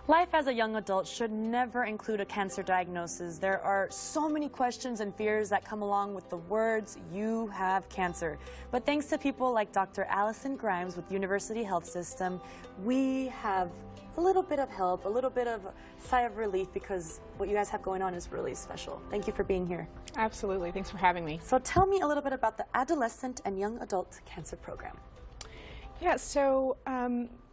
Life as a young adult should never include a cancer diagnosis. There are so many questions and fears that come along with the words, "you have cancer." But thanks to people like Dr. Adolescent with University Health System, we have a little bit of help, a little bit of sigh of relief, because what you guys have going on is really special. Thank you for being here. Absolutely. Thanks for having me. So tell me a little bit about the Adolescent and Young Adult Cancer Program. Yeah, so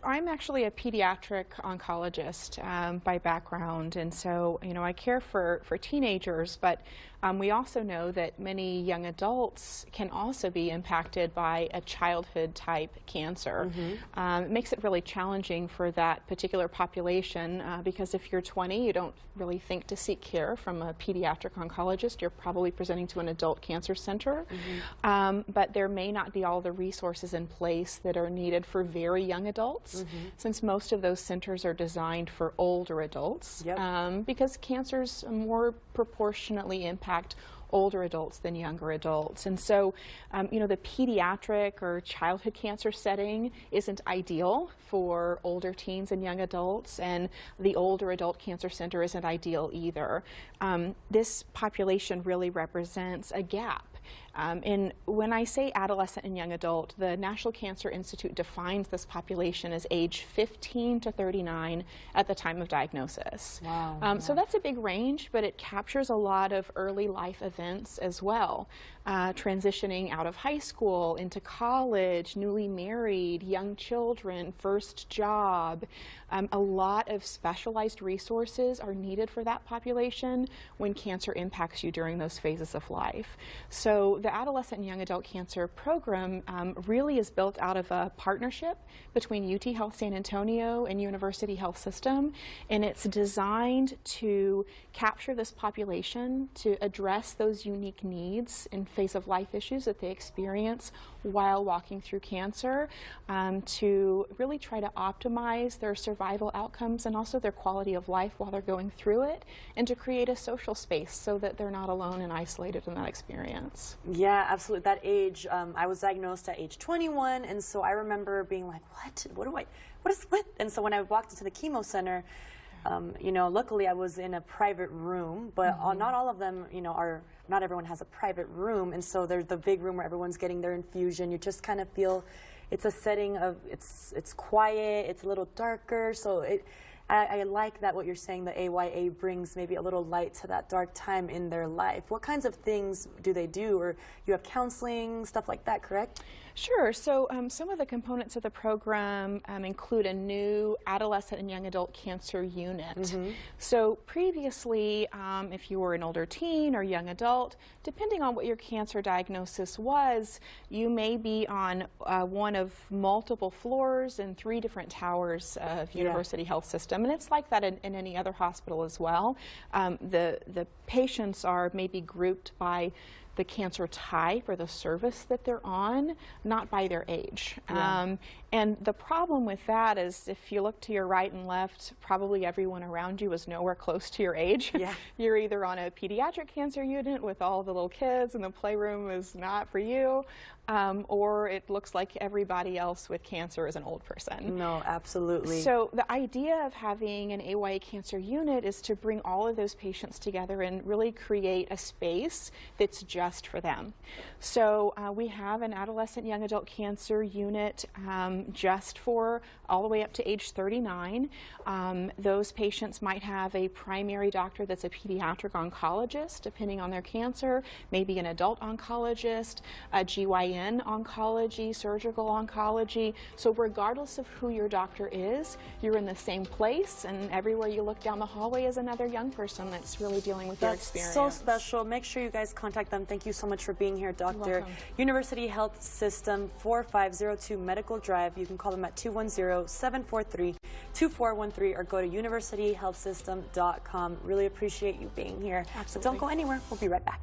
I'm actually a pediatric oncologist by background, and so I care for teenagers, but we also know that many young adults can also be impacted by a childhood type cancer. It makes it really challenging for that particular population because if you're 20, you don't really think to seek care from a pediatric oncologist. You're probably presenting to an adult cancer center, but there may not be all the resources in place that are needed for very young adults, since most of those centers are designed for older adults, because cancers more proportionately impact older adults than younger adults. And so, the pediatric or childhood cancer setting isn't ideal for older teens and young adults, and the older adult cancer center isn't ideal either. This population really represents a gap. And when I say adolescent and young adult, the National Cancer Institute defines this population as age 15 to 39 at the time of diagnosis. Wow. So that's a big range, but it captures a lot of early life events as well. Transitioning out of high school into college, newly married, young children, first job. A lot of specialized resources are needed for that population when cancer impacts you during those phases of life. So the Adolescent and Young Adult Cancer Program really is built out of a partnership between UT Health San Antonio and University Health System, and it's designed to capture this population to address those unique needs and phase of life issues that they experience while walking through cancer, to really try to optimize their survival outcomes and also their quality of life while they're going through it, and to create a social space so that they're not alone and isolated in that experience. Yeah, absolutely. That age, I was diagnosed at age 21, and so I remember being like, what? And so when I walked into the chemo center, luckily I was in a private room, but not all of them, not everyone has a private room, and so there's the big room where everyone's getting their infusion. You just kind of feel it's a setting of, it's quiet, it's a little darker, so I like that what you're saying, the AYA brings maybe a little light to that dark time in their life. What kinds of things do they do? Or you have counseling, stuff like that, correct? Sure. So some of the components of the program include a new adolescent and young adult cancer unit. So previously, if you were an older teen or young adult, depending on what your cancer diagnosis was, you may be on one of multiple floors in 3 different towers of University Health System. And it's like that in any other hospital as well. The patients are maybe grouped by the cancer type or the service that they're on, not by their age. And the problem with that is if you look to your right and left, probably everyone around you is nowhere close to your age. You're either on a pediatric cancer unit with all the little kids and the playroom is not for you, or it looks like everybody else with cancer is an old person. No, absolutely. So the idea of having an AYA cancer unit is to bring all of those patients together and really create a space that's just for them. So we have an adolescent young adult cancer unit just for all the way up to age 39. Those patients might have a primary doctor that's a pediatric oncologist, depending on their cancer, maybe an adult oncologist, a GYN oncology, surgical oncology. So regardless of who your doctor is, you're in the same place, and everywhere you look down the hallway is another young person that's really dealing with your experience. That's so special. Make sure you guys contact them. Thank you so much for being here, Dr. University Health System, 4502 Medical Drive. You can call them at 210-743-2413 or go to universityhealthsystem.com. Really appreciate you being here. Absolutely. So don't go anywhere. We'll be right back.